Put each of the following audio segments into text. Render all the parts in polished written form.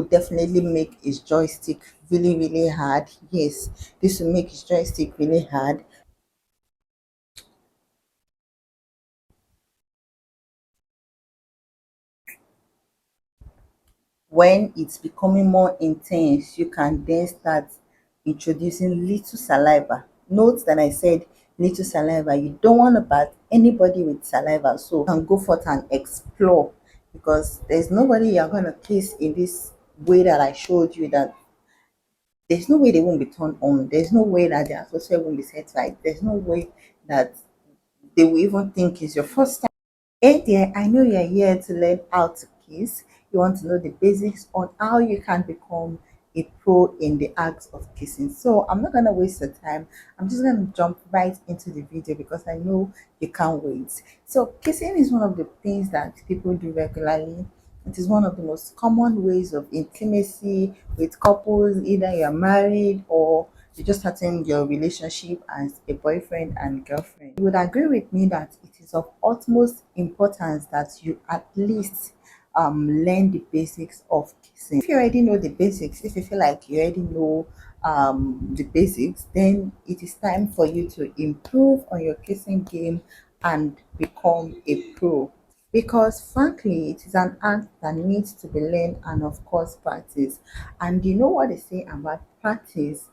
would definitely make his joystick really, really hard. Yes, this will make his joystick really hard. When it's becoming more intense, you can then start introducing little saliva. Note that I said little saliva. You don't want to bat anybody with saliva, so you can go forth and explore, because there's nobody you're going to kiss in this way that I showed you. That there's no way they won't be turned on. There's no way that their atmosphere won't be set right. There's no way that they will even think it's your first time. Hey there, I know you're here to learn how to kiss. You want to know the basics on how you can become a pro in the act of kissing. So I'm not gonna waste your time. I'm just gonna jump right into the video because I know you can't wait. So kissing is one of the things that people do regularly. It is one of the most common ways of intimacy with couples, either you're married or you're just starting your relationship as a boyfriend and girlfriend. You would agree with me that it is of utmost importance that you at least learn the basics of kissing. If you already know the basics, if you feel like you already know the basics, then it is time for you to improve on your kissing game and become a pro, because frankly it is an art that needs to be learned and of course practice. And you know what they say about practice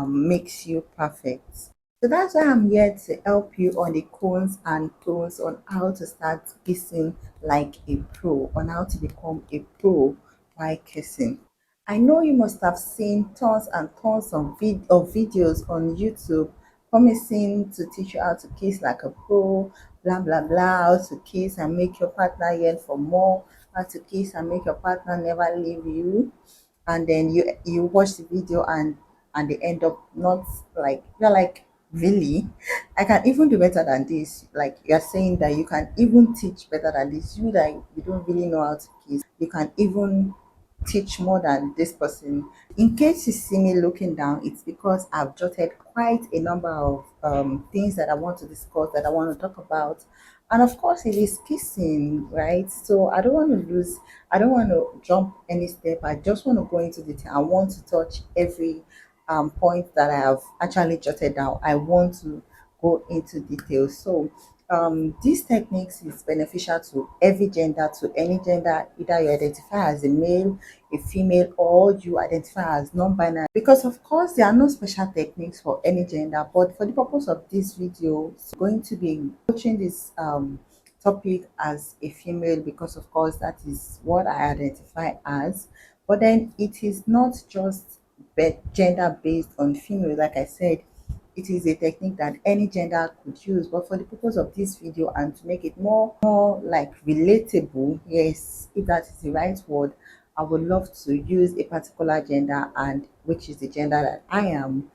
makes you perfect. So that's why I'm here to help you on the cons and pros on how to start kissing like a pro, on how to become a pro by kissing. I know you must have seen tons and tons of videos on YouTube promising to teach you how to kiss like a pro, blah blah blah, how to kiss and make your partner yearn for more, how to kiss and make your partner never leave you. And then you watch the video and they end up not like, you're like, really, I can even do better than this. Like you're saying that you can even teach better than this. You that you don't really know how to kiss, you can even teach more than this person. In case you see me looking down, it's because I've jotted quite a number of things that I want to discuss, that I want to talk about. And of course, it is kissing, right? So I don't want to jump any step. I just want to go into detail. I want to touch every point that I have actually jotted down. I want to go into details. So these techniques is beneficial to every gender, to any gender, either you identify as a male, a female, or you identify as non-binary. Because of course there are no special techniques for any gender, but for the purpose of this video, I'm going to be approaching this topic as a female, because of course that is what I identify as. But then it is not just gender based on female. Like I said, it is a technique that any gender could use, but for the purpose of this video and to make it more like relatable, yes, if that is the right word, I would love to use a particular gender, and which is the gender that I am,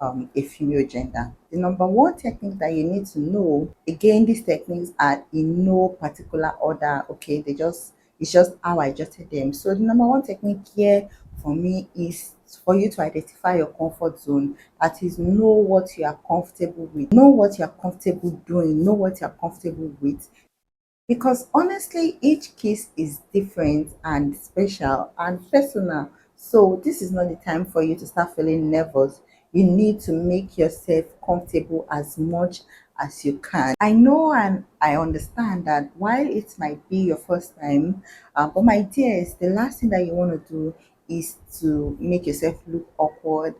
a female gender. The number one technique that you need to know, again, these techniques are in no particular order, okay? It's just how I jotted them. So the number one technique here for me is for you to identify your comfort zone. That is, know what you are comfortable with, know what you are comfortable doing, know what you are comfortable with. Because honestly, each case is different and special and personal. So this is not the time for you to start feeling nervous. You need to make yourself comfortable as much as you can. I know and I understand that while it might be your first time, but my dears, the last thing that you want to do is to make yourself look awkward,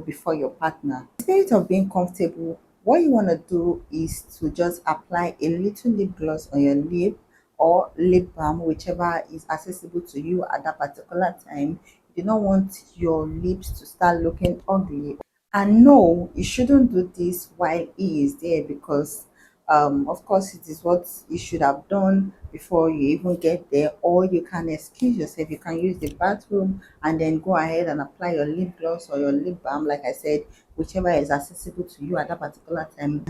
before your partner. In the spirit of being comfortable, what you want to do is to just apply a little lip gloss on your lip or lip balm, whichever is accessible to you at that particular time. You do not want your lips to start looking ugly. And no, you shouldn't do this while he is there, because of course it is what you should have done before you even get there, or you can excuse yourself. You can use the bathroom and then go ahead and apply your lip gloss or your lip balm, like I said, whichever is accessible to you at that particular time.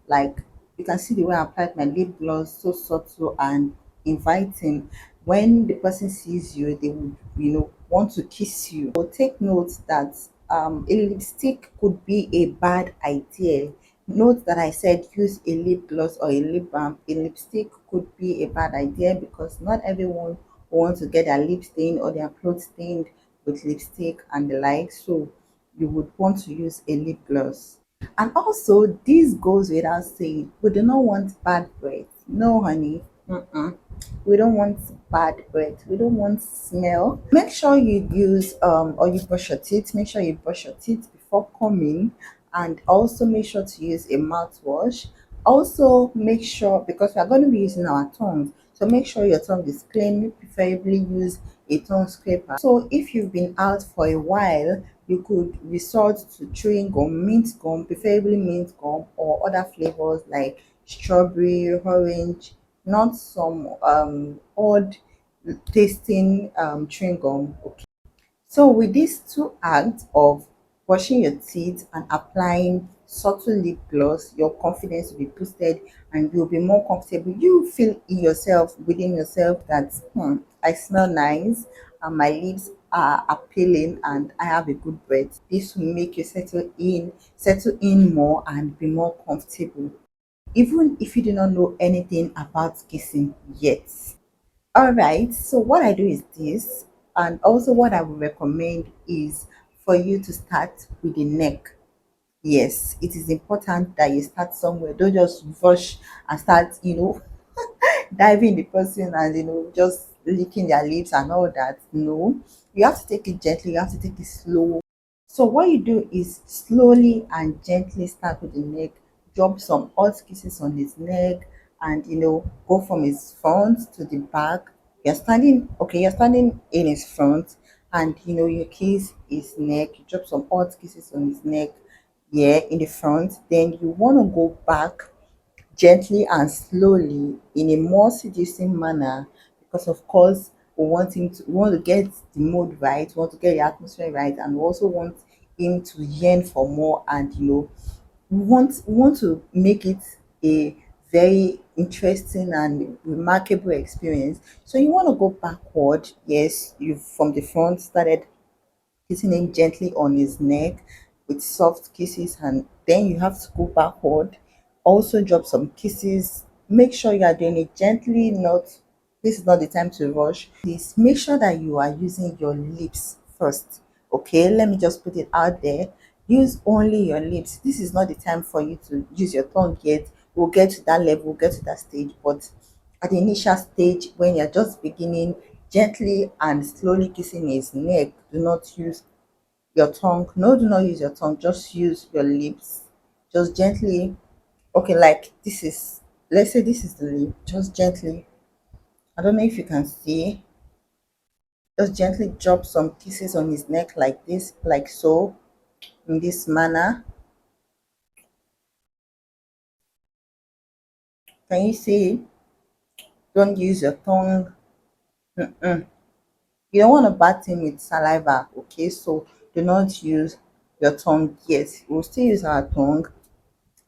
Like you can see the way I applied my lip gloss, so subtle and inviting. When the person sees you, they would want to kiss you. So take note that a lipstick could be a bad idea. Note that I said use a lip gloss or a lip balm. A lipstick could be a bad idea because not everyone who want to get their lip stained or their clothes stained with lipstick and the like. So you would want to use a lip gloss. And also, this goes without saying, we do not want bad breath. No, honey. Mm-mm. We don't want bad breath. We don't want smell. Make sure you use or you brush your teeth. Make sure you brush your teeth before coming, and also make sure to use a mouthwash. Also, make sure, because we are going to be using our tongues, so make sure your tongue is clean. Preferably use a tongue scraper. So if you've been out for a while, you could resort to chewing gum, mint gum, preferably mint gum, or other flavors like strawberry, orange, not some odd tasting chewing gum. Okay. So with these two acts of brushing your teeth and applying subtle lip gloss, your confidence will be boosted and you'll be more comfortable. You feel in yourself, within yourself, that I smell nice and my lips are appealing and I have a good breath. This will make you settle in more and be more comfortable. Even if you do not know anything about kissing yet. All right, so what I do is this, and also what I would recommend is for you to start with the neck. Yes, it is important that you start somewhere. Don't just rush and start, diving the person and just licking their lips and all that. No, you have to take it gently, you have to take it slow. So what you do is slowly and gently start with the neck, drop some hot kisses on his neck, and go from his front to the back. You're standing in his front, and you kiss his neck, you drop some hot kisses on his neck, yeah, in the front. Then you want to go back gently and slowly in a more seducing manner, because of course we want to get the mood right, we want to get the atmosphere right, and we also want him to yearn for more. And we want to make it a very interesting and remarkable experience. So you want to go backward. Yes, you from the front started kissing him gently on his neck with soft kisses, and then you have to go backward. Also, drop some kisses. Make sure you are doing it gently, not this is not the time to rush. Please make sure that you are using your lips first. Okay, let me just put it out there. Use only your lips. This is not the time for you to use your tongue yet. We'll get to that level, we'll get to that stage, but at the initial stage, when you're just beginning, gently and slowly kissing his neck, do not use your tongue. No, do not use your tongue, just use your lips. Just gently. Okay, like this is, let's say this is the lip. Just gently, I don't know if you can see, just gently drop some kisses on his neck like this, like so, in this manner. Can you see? Don't use your tongue. Mm-mm. You don't want to bat him with saliva, okay? So do not use your tongue. Yes, we'll still use our tongue,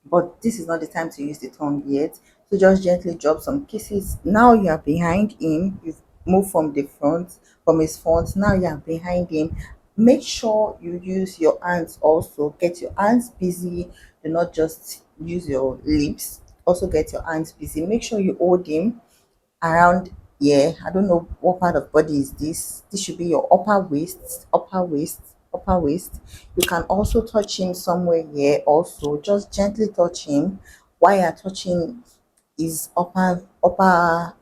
but this is not the time to use the tongue yet. So just gently drop some kisses. Now you are behind him. You've moved from his front. Now you are behind him. Make sure you use your hands also. Get your hands busy. Do not just use your lips. Also get your hands busy. Make sure you hold him around, yeah, I don't know what part of body is this. This should be your upper waist. You can also touch him somewhere here. Also just gently touch him while you're touching his upper,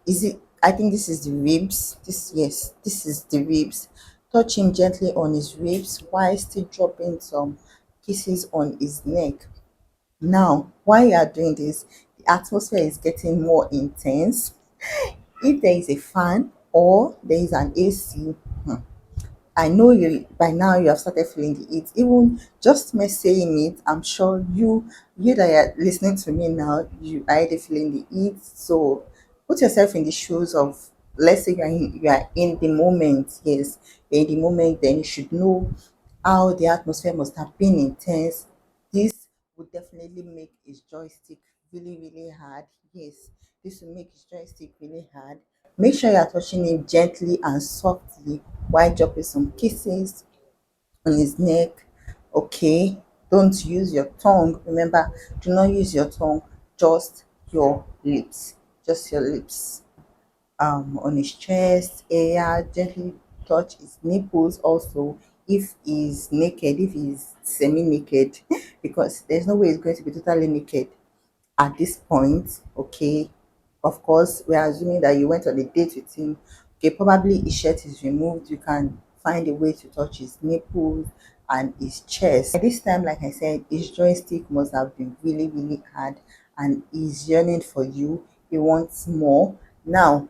is it, I think this is the ribs. This, yes, this is the ribs. Touch him gently on his ribs while still dropping some kisses on his neck. Now while you are doing this, the atmosphere is getting more intense. If there is a fan or there is an AC, I know you by now you have started feeling the heat. Even just me saying it, I'm sure you that are listening to me now, you are already feeling the heat. So put yourself in the shoes of, let's say you are in the moment. Yes, you're in the moment, then you should know how the atmosphere must have been intense. This would definitely make his joystick really, really hard. Yes, this will make his joystick really hard. Make sure you are touching him gently and softly while dropping some kisses on his neck. Okay, don't use your tongue. Remember, do not use your tongue, just your lips. Just your lips. on his chest area, gently touch his nipples also if he's naked, if he's semi-naked, because there's no way he's going to be totally naked at this point. Okay, of course we're assuming that you went on a date with him. Okay, probably his shirt is removed, you can find a way to touch his nipples and his chest. At this time, like I said, his joystick must have been really really hard and he's yearning for you. He wants more. Now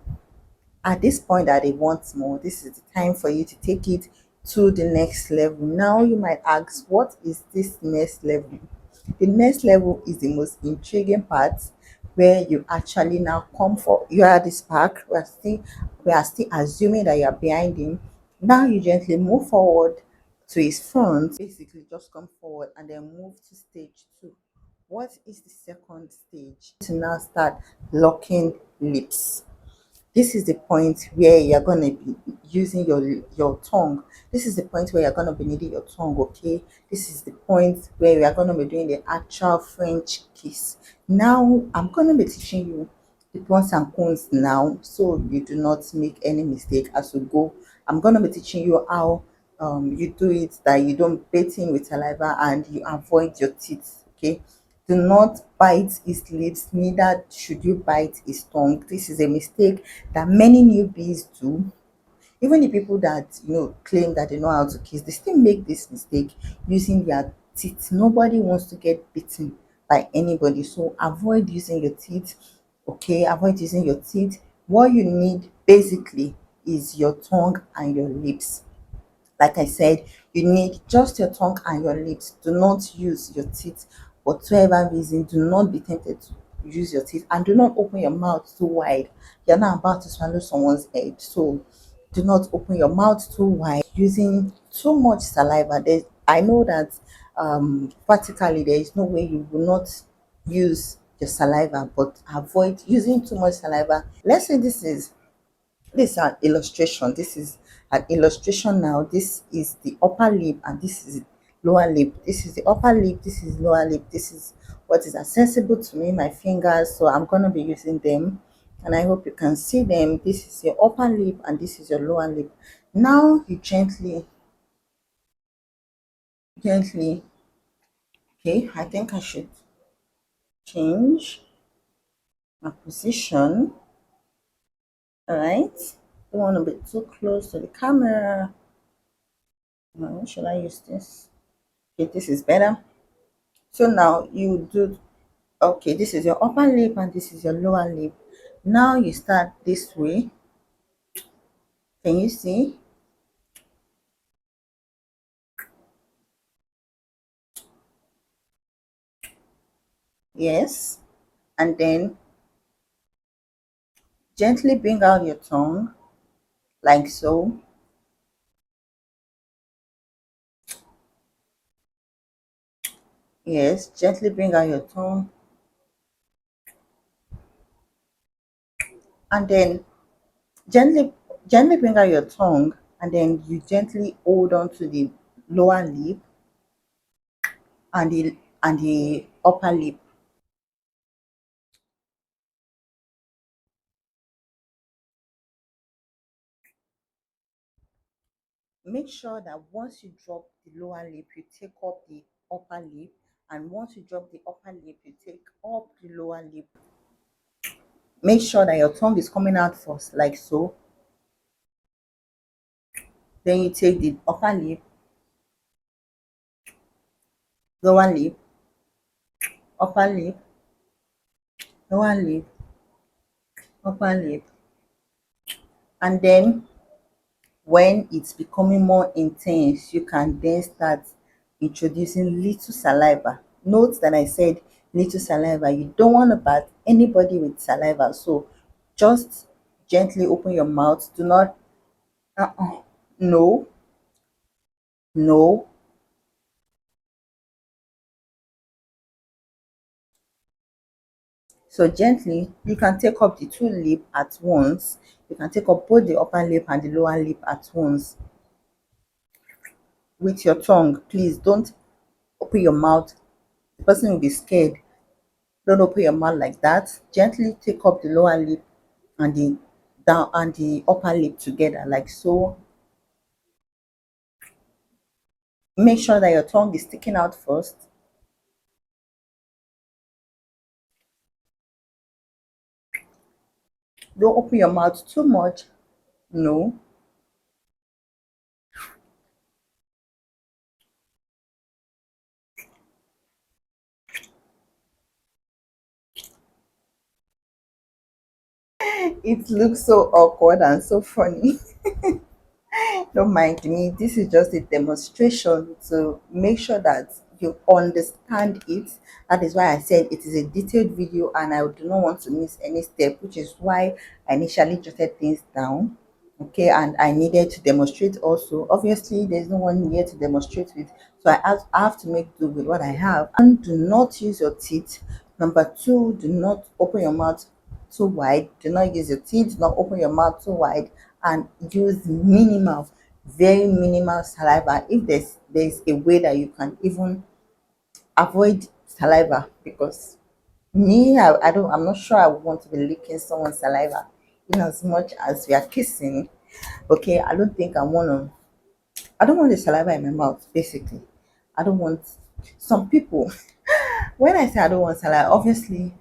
at this point that he wants more, this is the time for you to take it to the next level. Now you might ask, what is this next level? The next level is the most intriguing part, where you actually now come for, you are at this park, we are still assuming that you are behind him. Now you gently move forward to his front, basically just come forward and then move to stage two. What is the second stage? To now start locking lips. This is the point where you're going to be using your tongue. This is the point where you're going to be needing your tongue. Okay, this is the point where we are going to be doing the actual French kiss. Now I'm going to be teaching you the pros and cons now, so you do not make any mistake as we go. I'm going to be teaching you how you do it, that you don't bait in with saliva and you avoid your teeth. Okay, do not bite his lips, neither should you bite his tongue. This is a mistake that many newbies do. Even the people that claim that they know how to kiss, they still make this mistake using their teeth. Nobody wants to get bitten by anybody, so avoid using your teeth. Okay, avoid using your teeth. What you need basically is your tongue and your lips. Like I said, you need just your tongue and your lips. Do not use your teeth. Whatsoever reason, do not be tempted to use your teeth, and do not open your mouth too wide. You're not about to swallow someone's head, so do not open your mouth too wide. Using too much saliva, I know that practically there is no way you will not use your saliva, but avoid using too much saliva. Let's say this is an illustration. This is an illustration now. This is the upper lip and this is lower lip. This is the upper lip, this is lower lip. This is what is accessible to me, my fingers. So I'm going to be using them and I hope you can see them. This is your upper lip and this is your lower lip. Now you gently, okay, I think I should change my position. All right. Don't want to be too close to the camera. Should I use this? Okay, this is better. So now you do, okay, this is your upper lip and this is your lower lip. Now you start this way. Can you see? Yes. And then gently bring out your tongue like so. Yes, gently bring out your tongue and then gently gently bring out your tongue and then you gently hold on to the lower lip and the upper lip. Make sure that once you drop the lower lip, you take up the upper lip, and once you drop the upper lip, you take up the lower lip. Make sure that your tongue is coming out first, like so. Then you take the upper lip, lower lip, upper lip, lower lip, upper lip, and then when it's becoming more intense, you can then start introducing little saliva. Note that I said little saliva. You don't want to bat anybody with saliva, so just gently open your mouth. Do not, no, no. So gently, you can take up the two lip at once. You can take up both the upper lip and the lower lip at once with your tongue. Please don't open your mouth. The person will be scared. Don't open your mouth like that. Gently take up the lower lip and the down and the upper lip together like so. Make sure that your tongue is sticking out first. Don't open your mouth too much. No. It looks so awkward and so funny. Don't mind me. This is just a demonstration to make sure that you understand it. That is why I said it is a detailed video and I do not want to miss any step, which is why I initially jotted things down. Okay, and I needed to demonstrate also. Obviously, there's no one here to demonstrate with, so I have to make do with what I have. And do not use your teeth. Number two, do not open your mouth too wide. Do not use your teeth. Do not open your mouth too wide, and use minimal, very minimal saliva. If there's a way that you can even avoid saliva, because me, I'm not sure I would want to be licking someone's saliva in as much as we are kissing. Okay, I don't want the saliva in my mouth, basically. I don't want some people. When I say I don't want saliva, obviously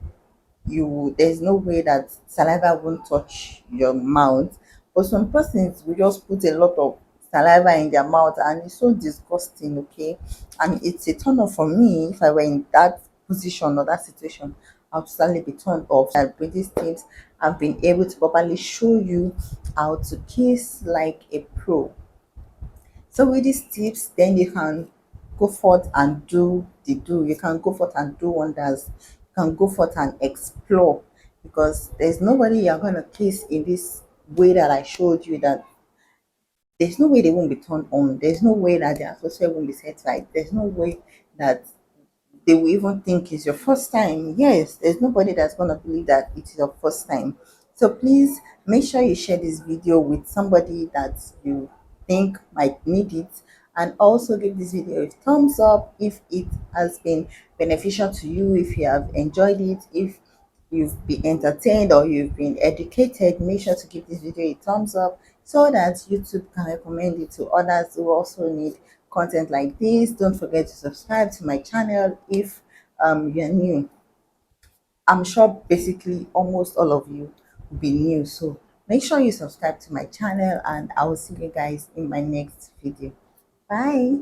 you there's no way that saliva won't touch your mouth, but some persons will just put a lot of saliva in their mouth and it's so disgusting. Okay, and it's a turn off for me. If I were in that position or that situation, I'll certainly be turned off. And with these tips, I've been able to properly show you how to kiss like a pro. So with these tips, then you can go forth and do. You can go forth and do wonders. You can go forth and explore, because there's nobody you're gonna kiss in this way that I showed you, that there's no way they won't be turned on. There's no way that their atmosphere won't be set right. There's no way that they will even think it's your first time. Yes, there's nobody that's going to believe that it is your first time. So please make sure you share this video with somebody that you think might need it, and also give this video a thumbs up if it has been beneficial to you, if you have enjoyed it, if you've been entertained or you've been educated. Make sure to give this video a thumbs up so that YouTube can recommend it to others who also need content like this. Don't forget to subscribe to my channel if you're new. I'm sure basically almost all of you will be new, so make sure you subscribe to my channel, and I will see you guys in my next video. Bye.